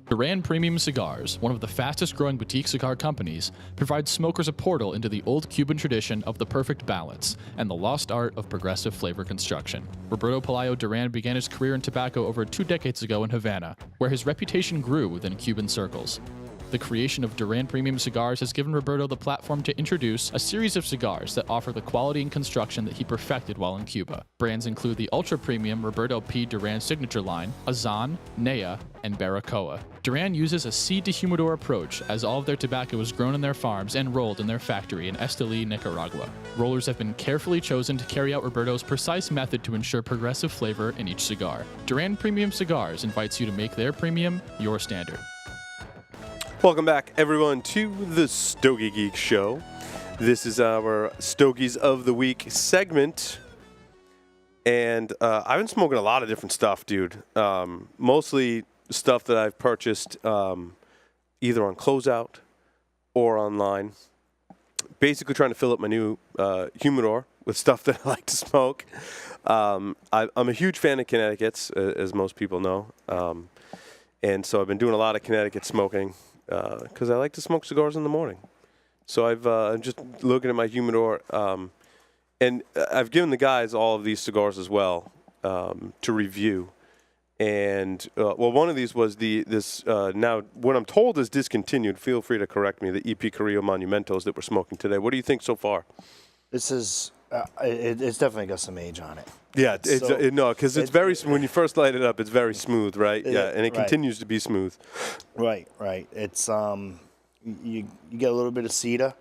Duran Premium Cigars, one of the fastest-growing boutique cigar companies, provides smokers a portal into the old Cuban tradition of the perfect balance and the lost art of progressive flavor construction. Roberto Pelayo Duran began his career in tobacco over 2 decades ago in Havana, where his reputation grew within Cuban circles. The creation of Duran Premium Cigars has given Roberto the platform to introduce a series of cigars that offer the quality and construction that he perfected while in Cuba. Brands include the ultra-premium Roberto P. Duran signature line, Azan, Nea, and Baracoa. Duran uses a seed-to-humidor approach, as all of their tobacco is grown in their farms and rolled in their factory in Esteli, Nicaragua. Rollers have been carefully chosen to carry out Roberto's precise method to ensure progressive flavor in each cigar. Duran Premium Cigars invites you to make their premium your standard. Welcome back, everyone, to the Stogie Geeks show. This is our Stogies of the Week segment. And I've been smoking a lot of different stuff, dude. Mostly stuff that I've purchased either on closeout or online. Basically trying to fill up my new humidor with stuff that I like to smoke. I'm a huge fan of Connecticut's, as most people know. And so I've been doing a lot of Connecticut smoking. Because I like to smoke cigars in the morning. So I'm just looking at my humidor, and I've given the guys all of these cigars as well to review. And, one of these was now what I'm told is discontinued. Feel free to correct me, the EP Carrillo Monumentos that we're smoking today. What do you think so far? This is, it's definitely got some age on it. Yeah, because it's very, when you first light it up, it's very smooth, right? Yeah, and it continues to be smooth. Right. It's, you get a little bit of cedar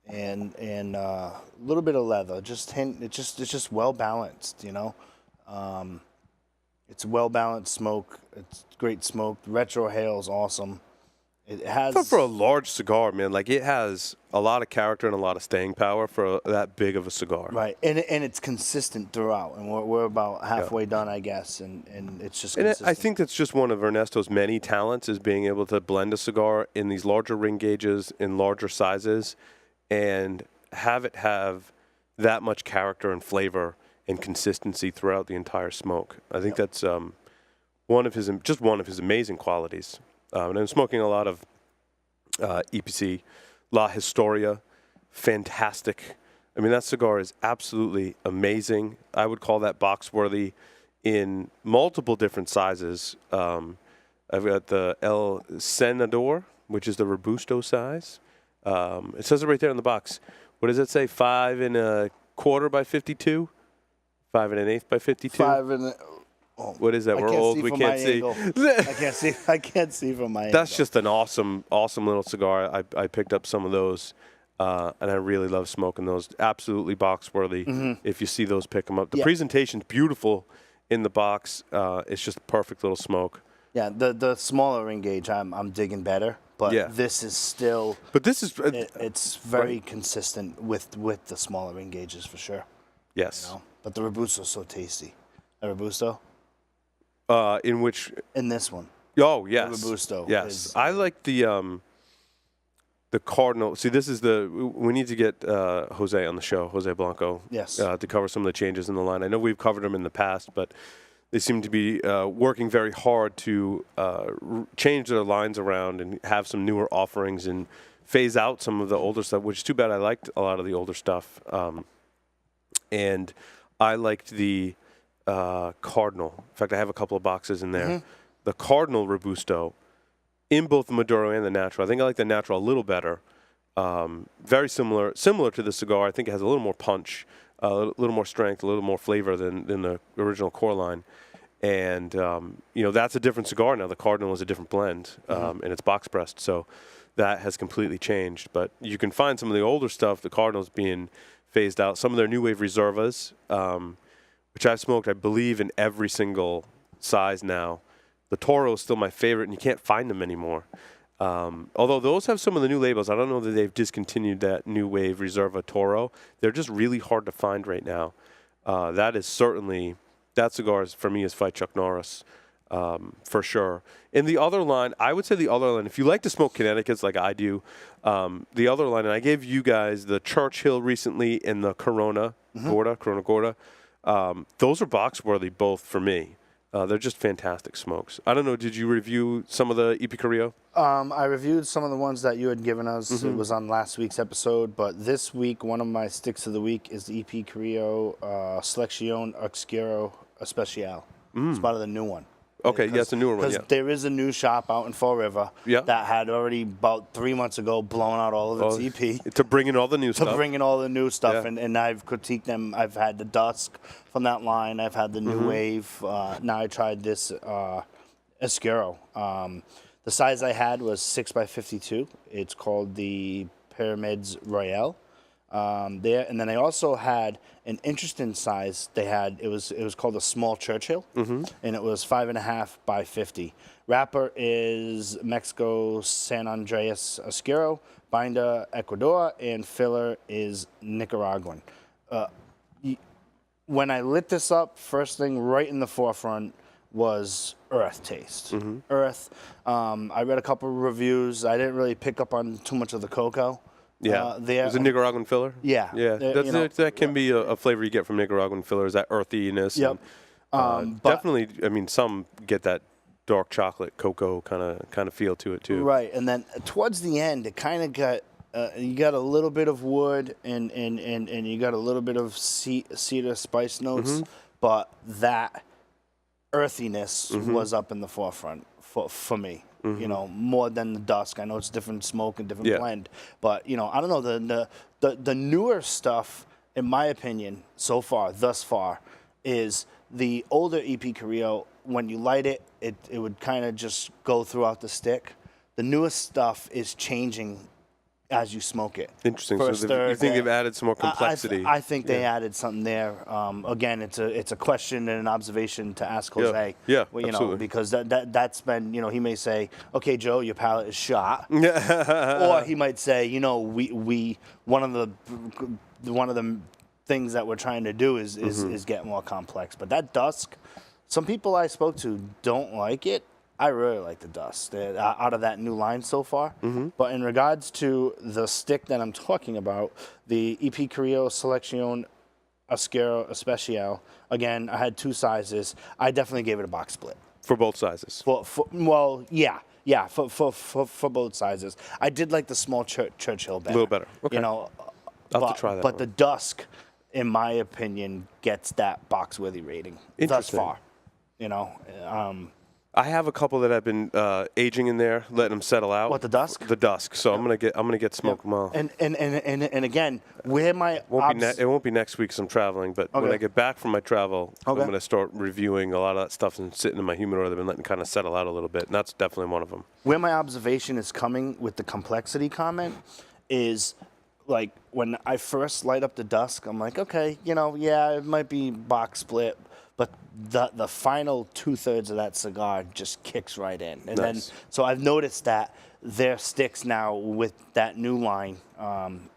and a little bit of leather. It's just well balanced, you know. It's well balanced smoke. It's great smoke. The retro hail is awesome. It has, but for a large cigar, man, like it has a lot of character and a lot of staying power for that big of a cigar. Right, and it's consistent throughout, and we're about halfway done, I guess, and it's just consistent. I think that's just one of Ernesto's many talents, is being able to blend a cigar in these larger ring gauges, in larger sizes, and have it have that much character and flavor and consistency throughout the entire smoke. I think that's one of his amazing qualities. And I'm smoking a lot of EPC, La Historia, fantastic. I mean, that cigar is absolutely amazing. I would call that box-worthy in multiple different sizes. I've got the El Senador, which is the Robusto size. It says it right there in the box. What does it say, 5 1/4 by 52? 5 1/8 by 52? 5 and... Oh, what is that? We're old. We can't see. I can't see from my That's angle. just an awesome little cigar. I picked up some of those, and I really love smoking those. Absolutely box worthy. Mm-hmm. If you see those, pick them up. The presentation's beautiful in the box. It's just a perfect little smoke. Yeah, the smaller ring gauge I'm digging better, but this is still. But this is it's very consistent with the smaller ring gauges for sure. Yes. You know? But the Robusto's so tasty. A Robusto. In this one. Oh, yes. The Robusto. Yes. I like the Cardinal. See, this is we need to get Jose on the show, Jose Blanco. Yes. To cover some of the changes in the line. I know we've covered them in the past, but they seem to be working very hard to change their lines around and have some newer offerings and phase out some of the older stuff, which is too bad. I liked a lot of the older stuff. And I liked the Cardinal. In fact, I have a couple of boxes in there. Mm-hmm. The Cardinal Robusto in both the Maduro and the Natural. I think I like the Natural a little better. Very similar to the cigar. I think it has a little more punch, a little more strength, a little more flavor than the original core line. And, that's a different cigar now. The Cardinal is a different blend, and it's box pressed. So that has completely changed. But you can find some of the older stuff, the Cardinal's being phased out. Some of their New Wave Reservas, which I've smoked, I believe, in every single size now. The Toro is still my favorite, and you can't find them anymore. Although those have some of the new labels. I don't know that they've discontinued that New Wave Reserva Toro. They're just really hard to find right now. That cigar, for me, is Fight Chuck Norris, for sure. In the other line, I would say the other line, if you like to smoke Connecticut's like I do, the other line, and I gave you guys the Churchill recently and the Corona Gorda. Those are box worthy both for me. They're just fantastic smokes. I don't know. Did you review some of the EP Carrillo? I reviewed some of the ones that you had given us. Mm-hmm. It was on last week's episode, but this week, one of my sticks of the week is the EP Carrillo Selección Oscuro Especial. It's part of the new one. Okay, yeah, it's a newer one. Because there is a new shop out in Fall River that had already about 3 months ago blown out all of its EP. To bring in all the new stuff. To bring in all the new stuff, and I've critiqued them. I've had the Dusk from that line. I've had the New Wave. Now I tried this Oscuro. The size I had was 6x52. It's called the Pyramids Royale. There, and then I also had an interesting size. They had it was called a small Churchill, and it was 5.5 by 50. Wrapper is Mexico San Andreas Oscuro, binder Ecuador, and filler is Nicaraguan. When I lit this up, first thing right in the forefront was earth taste. Earth. I read a couple of reviews. I didn't really pick up on too much of the cocoa. Yeah, there. Is it Nicaraguan filler? Yeah. That can be a flavor you get from Nicaraguan filler, is that earthiness. Yep. And, definitely, I mean, some get that dark chocolate cocoa kind of feel to it too. Right, and then towards the end, it kind of got you got a little bit of wood and you got a little bit of cedar spice notes, but that earthiness was up in the forefront for me. You know, more than the Dusk. I know it's different smoke and different blend, but you know, I don't know, the newer stuff, in my opinion, thus far, is the older EP Carrillo. When you light it, it would kind of just go throughout the stick. The newest stuff is changing as you smoke it. Interesting. First, So third, you think they've added some more complexity? I think they added something there. Again, it's a question and an observation to ask Jose. Yeah, well, you know, absolutely. because that's been, you know, he may say, okay, Joe, your palate is shot, or he might say, you know, we one of the things that we're trying to do is get more complex. But that Dusk, some people I spoke to don't like it. I really like the Dusk out of that new line so far. But in regards to the stick that I'm talking about, the EP Carrillo Selección Oscuro Especial, again, I had two sizes. I definitely gave it a box split. For both sizes. For both sizes. I did like the small Churchill better. A little better. Okay. You know, I'll have to try that but one. the Dusk, in my opinion, gets that box-worthy rating thus Interesting. far. You know, I have a couple that I've been aging in there, letting them settle out. What, the Dusk? The Dusk. So I'm gonna get smoke them all. And again, where my It won't be next week 'cause I'm traveling, but when I get back from my travel, I'm going to start reviewing a lot of that stuff and sitting in my humidor. They've been letting kind of settle out a little bit, and that's definitely one of them. where my observation is coming with the complexity comment is, like, when I first light up the Dusk, I'm like, okay, you know, yeah, it might be box split, but the final 2/3 of that cigar just kicks right in. And then, so I've noticed that their sticks now with that new line,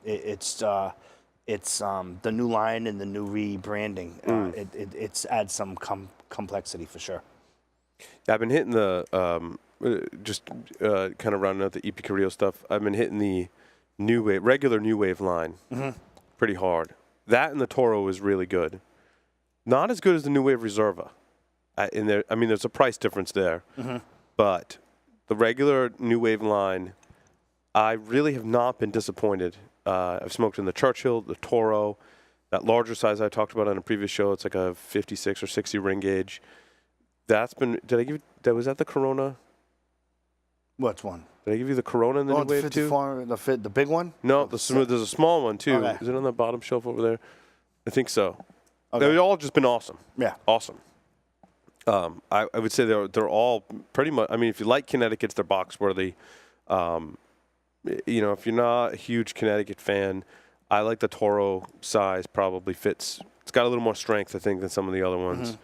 it's the new line and the new rebranding. It's adds some complexity for sure. I've been hitting the kind of rounding out the EP Carrillo stuff. I've been hitting the regular new wave line pretty hard. That and the Toro is really good. Not as good as the New Wave Reserva. There's a price difference there. But the regular New Wave line, I really have not been disappointed. I've smoked in the Churchill, the Toro, that larger size I talked about on a previous show. It's like a 56 or 60 ring gauge. That's been. Did I give you that? Was that the Corona? Which one? Did I give you the Corona in the New Wave 54, too? The big one? No, there's a small one too. Okay. Is it on the bottom shelf over there? I think so. Okay. They've all just been awesome. Yeah. Awesome. I would say they're all pretty much. I mean, if you like Connecticut's, they're box worthy. You know, if you're not a huge Connecticut fan, I like the Toro size. Probably fits. It's got a little more strength, I think, than some of the other ones.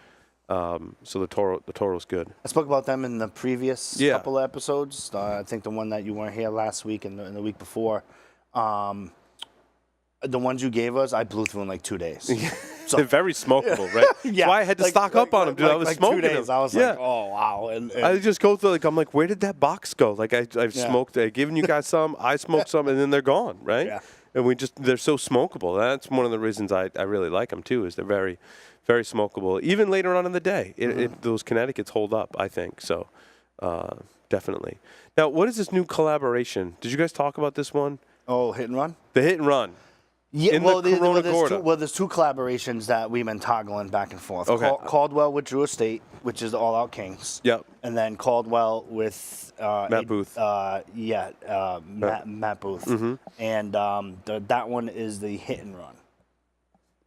So the Toro's good. I spoke about them in the previous couple of episodes. I think the one that you weren't here last week and the week before. The ones you gave us, I blew through in like 2 days. So, they're very smokable, right? yeah. That's why I had to stock up on them, dude. I was smoking 2 days. them. I was like, oh, wow. And I just go through, I'm like, where did that box go? Like, I've smoked, I've given you guys some, I smoked some, and then they're gone, right? Yeah. And they're so smokable. That's one of the reasons I really like them, too, is they're very, very smokable. Even later on in the day, those Connecticut's hold up, I think. So, definitely. Now, what is this new collaboration? Did you guys talk about this one? Oh, Hit and Run? The Hit and Run. Yeah, In well, the Corona Gorda. there's two collaborations that we've been toggling back and forth. Okay. Caldwell with Drew Estate, which is the All Out Kings. Yep. And then Caldwell with Matt Booth. Matt Booth. Mm-hmm. And that one is the Hit and Run.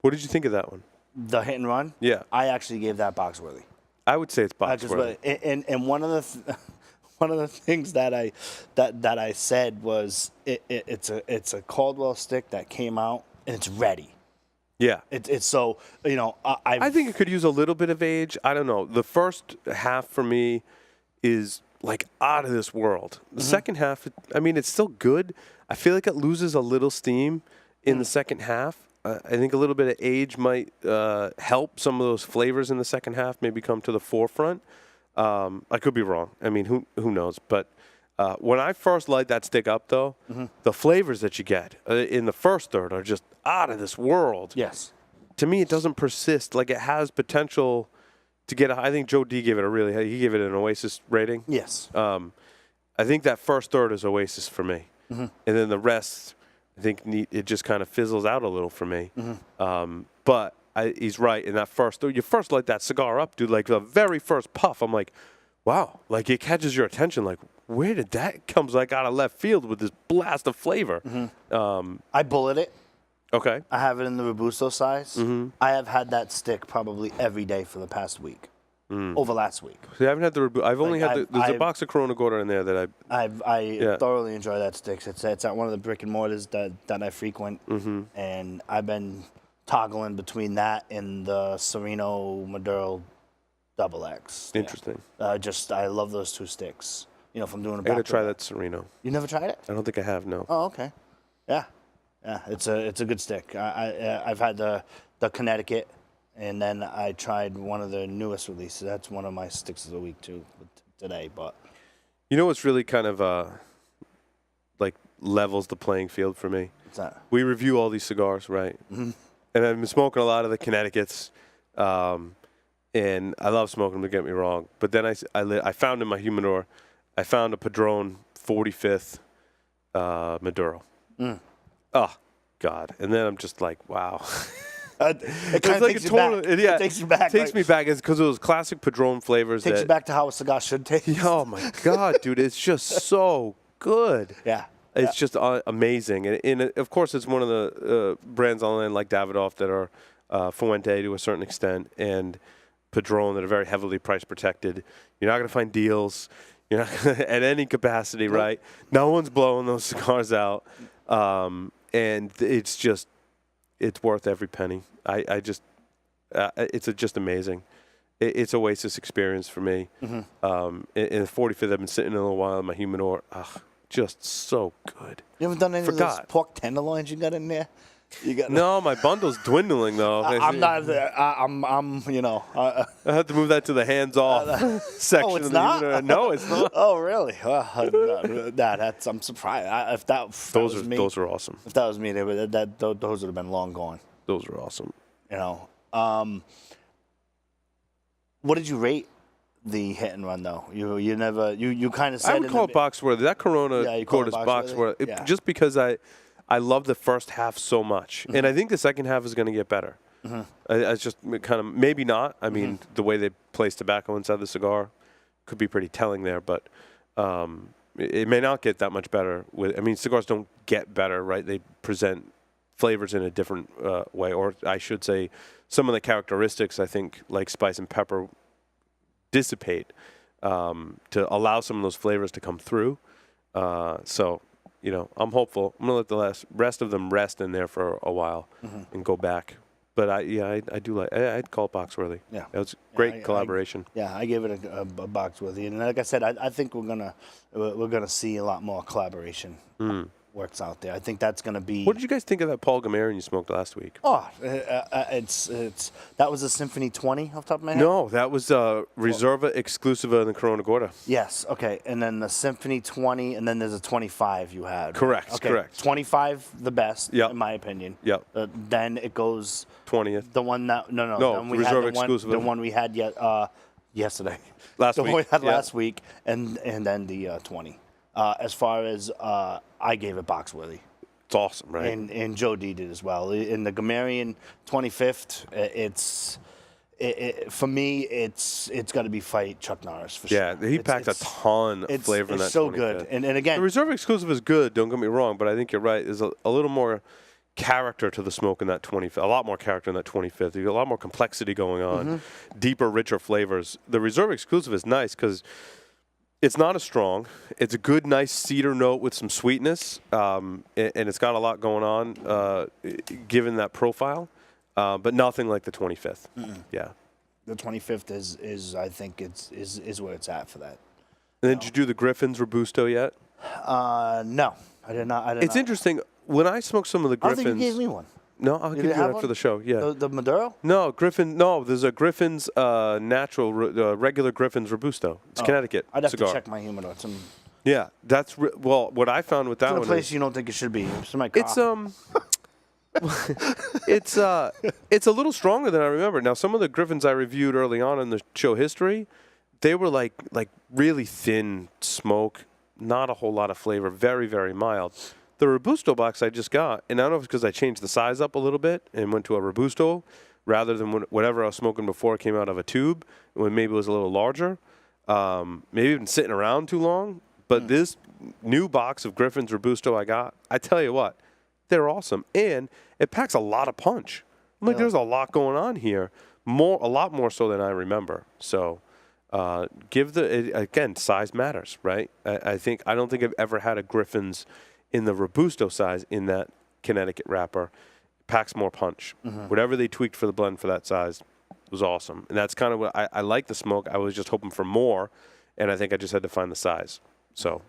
What did you think of that one? The Hit and Run? Yeah. I actually gave that box worthy. I would say it's box worthy. And one of the one of the things that I said was it's a Caldwell stick that came out and it's ready. Yeah. It's so, you know, I think it could use a little bit of age. I don't know. The first half for me is like out of this world. The second half, I mean, it's still good. I feel like it loses a little steam in the second half. I think a little bit of age might help some of those flavors in the second half maybe come to the forefront. I could be wrong. I mean, who knows? But when I first light that stick up, though, the flavors that you get in the first third are just out of this world. Yes. To me, it doesn't persist. Like, it has potential to get I think Joe D gave it he gave it an Oasis rating. Yes. I think that first third is Oasis for me. And then the rest, I think it just kind of fizzles out a little for me. But he's right. In that first third, you first light that cigar up, dude, like the very first puff, I'm like, wow. Like, it catches your attention. Like, where did that come like out of left field with this blast of flavor? I bullet it. Okay. I have it in the Robusto size. I have had that stick probably every day for the past week. Over last week. See, I haven't had the. I've only had there's a box of Corona Gorda in there that I thoroughly enjoy that stick. It's at one of the brick and mortars that I frequent, and I've been toggling between that and the Sereno Maduro Double X. Interesting. I love those two sticks. You know, from doing a back. I gotta try that Sereno. You never tried it? I don't think I have. No. Oh, okay. Yeah, it's a good stick. I've had the Connecticut. And then I tried one of the newest releases. That's one of my sticks of the week, too, today. But you know what's really kind of like levels the playing field for me? what's that? We review all these cigars, right? And I've been smoking a lot of the Connecticut's, and I love smoking them, don't get me wrong. But then I found in my humidor, I found a Padron 45th Maduro. Oh, God. And then I'm just like, wow. It kind of takes you back. It takes you back. Takes me back. It's because of those classic Padron flavors. Takes you back to how a cigar should taste. Oh, my God, dude. It's just so good. Yeah. It's just amazing. And of course, it's one of the brands online like Davidoff that are Fuente to a certain extent and Padron that are very heavily price protected. You're not going to find deals. You're not at any capacity, right? No one's blowing those cigars out. And it's just, it's worth every penny. It's just amazing. It's Oasis experience for me. In the 45th, I've been sitting in a little while in my humidor. Just so good. You haven't done any of those pork tenderloins you got in there? No, my bundle's dwindling though. I'm not there. I'm you know. I have to move that to the hands-off section. Oh, it's of the not? humidor. No, it's not. Oh, really? That's I'm surprised. Those are awesome. If that was me, those would have been long gone. Those are awesome. You know. What did you rate the Hit and Run though? You never you kind of said I would call it box worthy. That Corona Gorda's box worthy. Just because I love the first half so much, and I think the second half is going to get better. It's just kind of maybe not. I mean, the way they place tobacco inside the cigar could be pretty telling there, but it may not get that much better. Cigars don't get better, right? They present flavors in a different way, or I should say, some of the characteristics I think, like spice and pepper, dissipate to allow some of those flavors to come through. So. You know, I'm hopeful. I'm gonna let the rest of them rest in there for a while and go back. But I do like. I'd call it box worthy. Yeah, it was great collaboration. I gave it a box worthy, and like I said, I think we're gonna see a lot more collaboration works out there. I think that's going to be. What did you guys think of that Paul Gamarian you smoked last week? Oh, it's that was a Symphony 20 off the top of my head. No, that was Reserva Exclusiva in the Corona Gorda. Yes. Okay. And then the Symphony 20, and then there's a 25 you had. Correct. Okay. Correct. 25, the best, Yep. in my opinion. Yep. Then it goes 20th. the one that no, No, the one we Reserva had, Exclusiva. the one we had yesterday. Last the week. one we had Yeah. last week, and then the 20. As far as I gave it box worthy. It's awesome, right? And Joe D did as well. In the Gamarian 25th, for me, it's got to be fight Chuck Norris for sure. Yeah, he packed a ton of flavor in that. It's so 25th. good. And again, The Reserve Exclusive is good. Don't get me wrong, but I think you're right. There's a little more character to the smoke in that 25th. A lot more character in that 25th. You got a lot more complexity going on, deeper, richer flavors. The Reserve Exclusive is nice because it's not as strong. It's a good, nice cedar note with some sweetness, and it's got a lot going on, given that profile, but nothing like the 25th. Yeah. the 25th is I think is where it's at for that. And then did you do the Griffin's Robusto yet? No, I did not. It's interesting. When I smoked some of the I don't Griffins, think you gave me one. no, I'll give you didn't it have after one? the show. Yeah. The Maduro? No, Griffin. No, there's a Griffin's natural, regular Griffin's Robusto. It's Connecticut I'd have cigar. to check my humidor. It's in Yeah, that's well. What I found with that a one place is you don't think it should be. It's in my car. it's it's a little stronger than I remember. Now, some of the Griffins I reviewed early on in the show history, they were like really thin smoke, not a whole lot of flavor, very very mild. The Robusto box I just got, and I don't know if it's because I changed the size up a little bit and went to a Robusto rather than whatever I was smoking before came out of a tube, when maybe it was a little larger. Maybe been sitting around too long. But this new box of Griffin's Robusto I got, I tell you what, they're awesome. And it packs a lot of punch. I'm like, there's a lot going on here. A lot more so than I remember. So again, size matters, right? I don't think I've ever had a Griffin's in the Robusto size in that Connecticut wrapper. It packs more punch. Whatever they tweaked for the blend for that size was awesome. And that's kind of what I like the smoke. I was just hoping for more, and I think I just had to find the size. So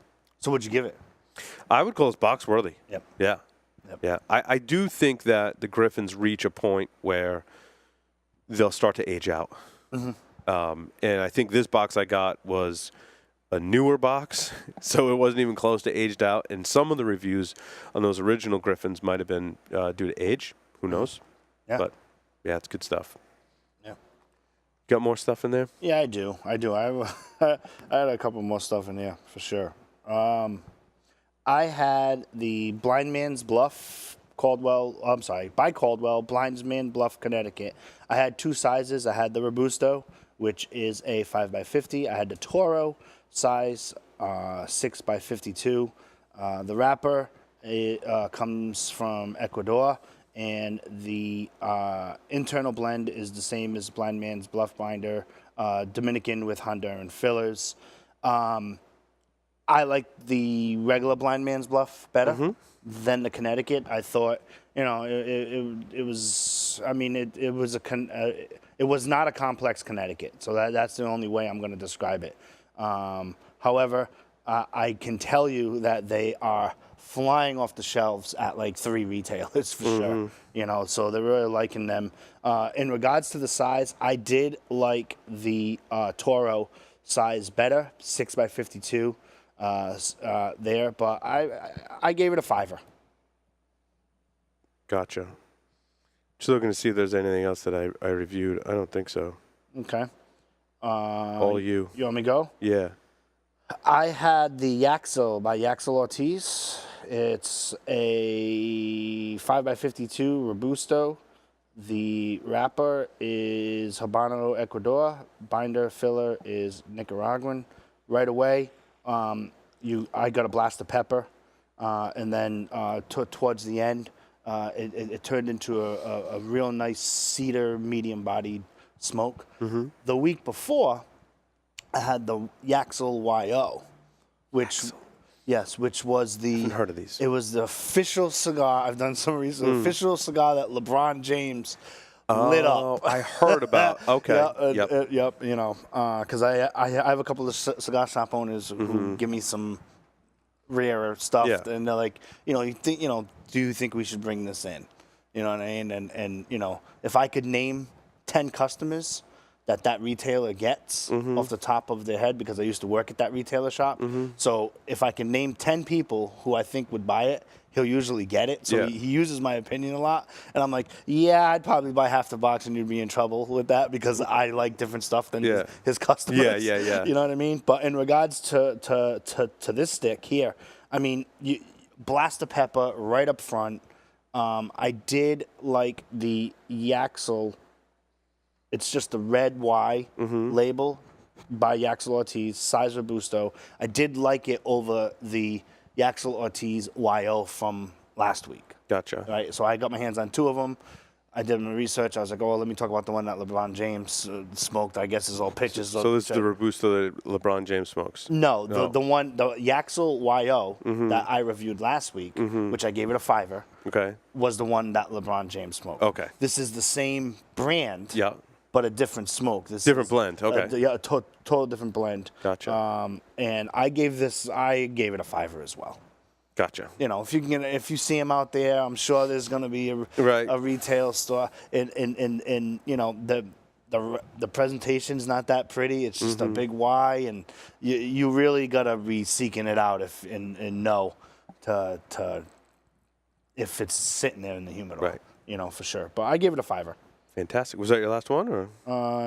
what'd you give it? I would call this box worthy. Yep. Yeah. Yep. Yeah. I do think that the Griffins reach a point where they'll start to age out. And I think this box I got was a newer box, so it wasn't even close to aged out. And some of the reviews on those original Griffins might have been due to age. Who knows? Yeah. But, yeah, it's good stuff. Yeah. Got more stuff in there? Yeah, I do. I had a couple more stuff in there for sure. I had the Blind Man's Bluff by Caldwell, Blind Man's Bluff, Connecticut. I had two sizes. I had the Robusto, which is a 5x50. I had the Toro size, 6x52. The wrapper comes from Ecuador, and the internal blend is the same as Blind Man's Bluff binder, Dominican with Honduran fillers. I like the regular Blind Man's Bluff better than the Connecticut. I thought, it was. I mean, it was not a complex Connecticut. So that's the only way I'm going to describe it. However, I can tell you that they are flying off the shelves at like 3 retailers for sure. So they're really liking them. In regards to the size, I did like the Toro size better, 6x52 there, but I gave it a 5. Gotcha. Just looking to see if there's anything else that I reviewed. I don't think so. Okay. All you. You want me to go? Yeah. I had the Yaxel by Yaxel Ortiz. It's a 5x52 Robusto. The wrapper is Habano, Ecuador. Binder filler is Nicaraguan. Right away, I got a blast of pepper, and then towards the end, it turned into a real nice cedar medium-bodied smoke. The week before, I had the Yaxel YO, which was the. I haven't heard of these. It was the official cigar. I've done some research. Official cigar that LeBron James lit up. I heard about. Okay. Yep. Because I have a couple of cigar shop owners who give me some rarer stuff, Yeah. and they're like, you think, do you think we should bring this in? You know what I mean? And if I could name 10 customers that retailer gets off the top of their head, because I used to work at that retailer shop. So if I can name 10 people who I think would buy it, he'll usually get it. So he uses my opinion a lot. And I'm like, yeah, I'd probably buy half the box and you'd be in trouble with that because I like different stuff than his customers. Yeah. You know what I mean? But in regards to this stick here, I mean, you blast of pepper right up front. I did like the Yaxel. It's just the red Y label by Yaxel Ortiz, size Robusto. I did like it over the Yaxel Ortiz YO from last week. Gotcha. Right, so I got my hands on 2 of them. I did my research. I was like, oh, let me talk about the one that LeBron James smoked. I guess is all pictures. So this is the Robusto that LeBron James smokes? No, the one, the Yaxel YO that I reviewed last week, which I gave it a 5, was the one that LeBron James smoked. Okay. This is the same brand. Yeah. But a different smoke. This different is, blend. Okay. Yeah, a total different blend. Gotcha. And I gave it a 5 as well. Gotcha. If you see them out there, I'm sure there's going to be a retail store, and the presentation's not that pretty. It's just a big Y, and you really got to be seeking it out and know to if it's sitting there in the humidor. Right. For sure. But I gave it a 5. Fantastic. Was that your last one, or?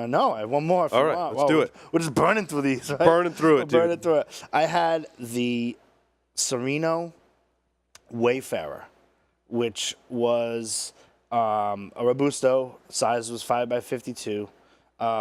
No, I have one more. All right, let's do it. We're just burning through these. Right? Burning through it, dude. Burning through it. I had the Sereno Wayfarer, which was a Robusto. Size was 5x52.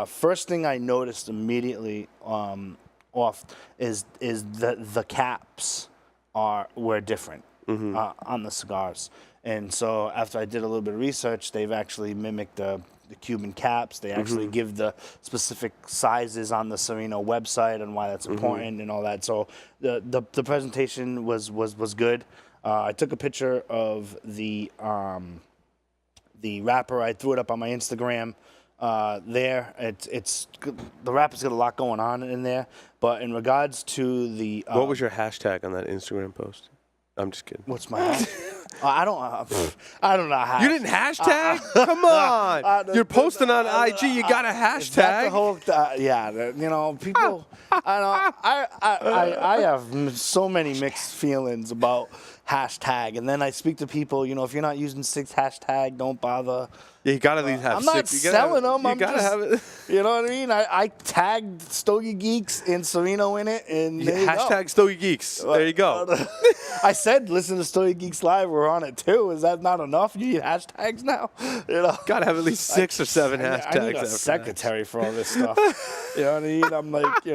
First thing I noticed immediately off is the caps were different on the cigars. And so after I did a little bit of research, they've actually mimicked the Cuban caps. They actually give the specific sizes on the Sereno website and why that's important and all that. So the presentation was good. I took a picture of the wrapper. I threw it up on my Instagram. There, it's the wrapper's got a lot going on in there. But in regards to the what was your hashtag on that Instagram post? I'm just kidding. What's my hashtag? I don't know how. You didn't hashtag? Come on. You're posting on IG. You got a hashtag. The whole, people. I have so many mixed feelings about hashtag, and then I speak to people. If you're not using 6 hashtag, don't bother. Yeah, you gotta at least have 6. I'm not selling them. You gotta have it. You know what I mean? I tagged Stogie Geeks and Sereno in it, and there hashtag Stogie Geeks. There you go. I said, listen to Stogie Geeks Live. We're on it too. Is that not enough? You need hashtags now. Gotta have at least 6 or 7 hashtags. I need a secretary for all this stuff. You know what I mean? I'm like,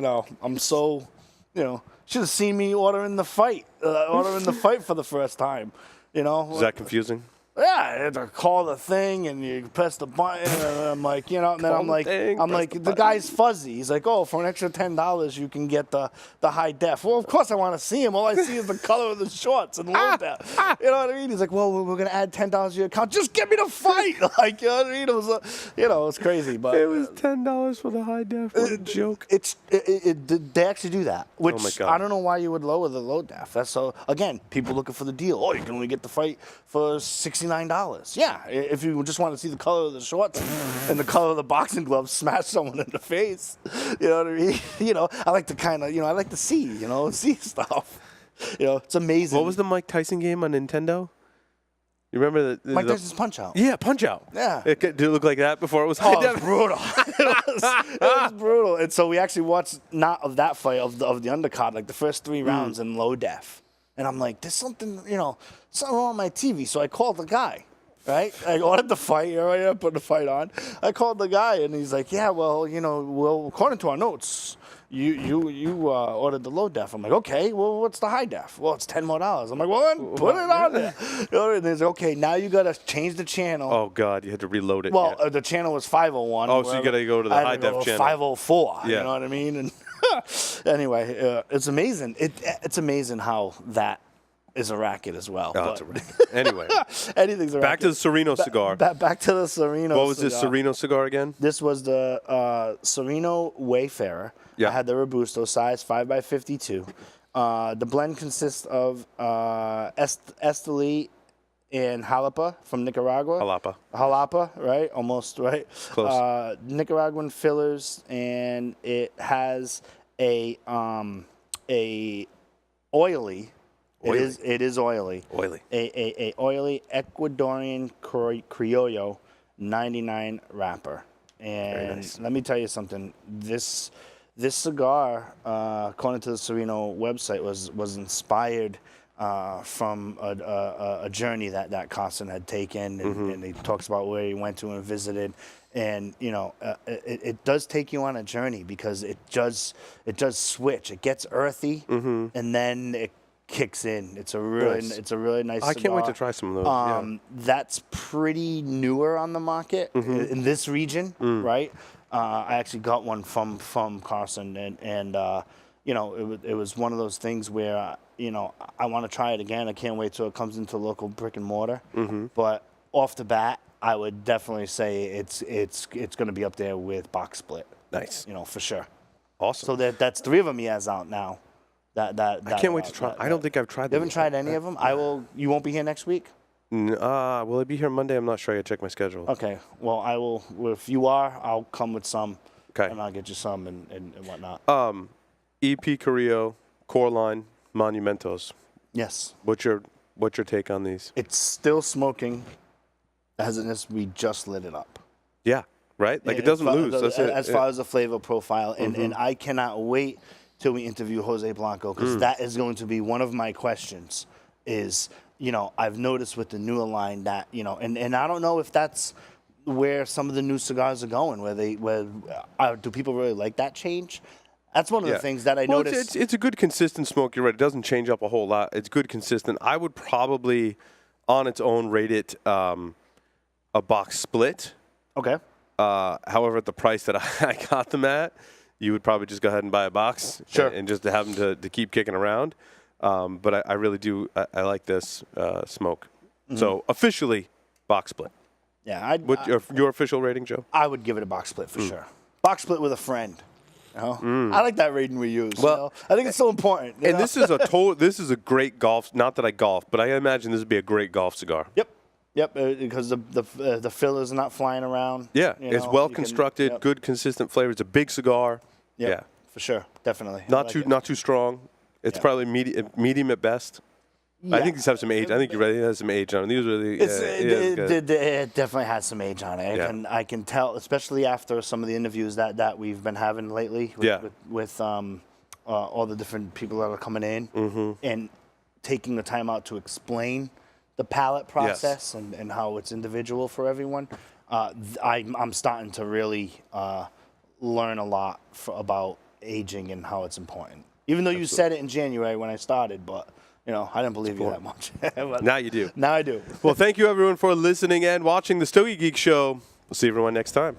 I'm so, should have seen me ordering the fight for the first time. Is that confusing? Yeah, I had to call the thing, and you press the button, and I'm like, and then I'm like, the guy's fuzzy. He's like, oh, for an extra $10, you can get the high def. Well, of course I want to see him. All I see is the color of the shorts and low def. You know what I mean? He's like, well, we're gonna add $10 to your account. Just get me the fight. Like, you know what I mean? It was, it was crazy, but it was $10 for the high def. What a joke! They actually do that, which oh my God. I don't know why you would lower the low def. That's so again, people looking for the deal. Oh, you can only get the fight for $69. Yeah, if you just want to see the color of the shorts and the color of the boxing gloves smash someone in the face, you know what I mean? I like to kind of, I like to see, see stuff. It's amazing. What was the Mike Tyson game on Nintendo? You remember Mike Tyson's Punch-Out? Yeah, Punch-Out. Yeah. Did it look like that before it was high def? Brutal. it was brutal. And so we actually watched not of that fight, of the undercard, like the first 3 rounds in low def. And I'm like, there's something, something wrong on my TV. So I called the guy, right? I ordered the fight. I put the fight on. I called the guy, and he's like, yeah, well, according to our notes, you ordered the low def. I'm like, okay, well, what's the high def? Well, it's $10 more. I'm like, well, then put it on there. And he's like, okay, now you got to change the channel. Oh, God, you had to reload it. Well, the channel was 501. Oh, so you got to go to the high def channel. 504, you know what I mean? And anyway, it's amazing. It's amazing how that is a racket as well. Oh, it's a racket. Anyway, anything's a racket. Back to the Sereno cigar. Back to the Sereno. What was this Sereno cigar again? This was the Sereno Wayfarer. Yeah. I had the Robusto size 5x52. The blend consists of Esteli and Jalapa from Nicaragua. Jalapa, right? Almost right. Close. Nicaraguan fillers, and it has a oily. It is oily. Oily. A oily Ecuadorian Criollo 99 wrapper. And nice. let me tell you something. This cigar, according to the Sereno website, was inspired from a journey that Carson had taken, and he talks about where he went to and visited. And it does take you on a journey because it does switch. It gets earthy, and then it kicks in. It's a really nice cigar. I can't wait to try some of those. That's pretty newer on the market in this region, right? I actually got one from Carson, and it was one of those things where I want to try it again. I can't wait till it comes into local brick and mortar. But off the bat, I would definitely say it's going to be up there with Box Split. Nice. For sure. Awesome. So that's 3 of them he has out now. I can't wait to try. I don't think I've tried them. You haven't tried any of them? You won't be here next week? Will I be here Monday? I'm not sure. I gotta check my schedule. Okay. Well, I will. If you are, I'll come with some. Okay. And I'll get you some and whatnot. EP Carrillo, Core Line, Monumentos. Yes. What's your take on these? It's still smoking, as in this. We just lit it up. Yeah. Right. Like it doesn't lose. That's it. As far as the flavor profile, and I cannot wait till we interview Jose Blanco, because that is going to be one of my questions. Is I've noticed with the newer line that and I don't know if that's where some of the new cigars are going. Do people really like that change? That's one of the things that I noticed. It's a good consistent smoke. You're right. It doesn't change up a whole lot. It's good consistent. I would probably, on its own, rate it a Box Split. Okay. However, at the price that I got them at, you would probably just go ahead and buy a box. Sure. And just to have them to keep kicking around. But I really do. I like this smoke. So officially, Box Split. Yeah. Your official rating, Joe? I would give it a Box Split for sure. Box Split with a friend. I like that rating we use. Well, I think it's so important. And this is a great golf. Not that I golf, but I imagine this would be a great golf cigar. Yep. Because the fillers are not flying around. Yeah. It's well constructed, good consistent flavor. It's a big cigar. Yep, yeah. For sure. Definitely. Not too strong. It's probably medium at best. Yeah. I think these have some age. I think you're right. It has some age on it. These really. It definitely has some age on it. Yeah. I can tell, especially after some of the interviews that we've been having lately with all the different people that are coming in and taking the time out to explain the palate process and how it's individual for everyone. I'm starting to really learn a lot about aging and how it's important. Even though you said it in January when I started, but I didn't believe you that much. Now you do. Now I do. Well, thank you everyone for listening and watching the Stogie Geeks show. We'll see everyone next time.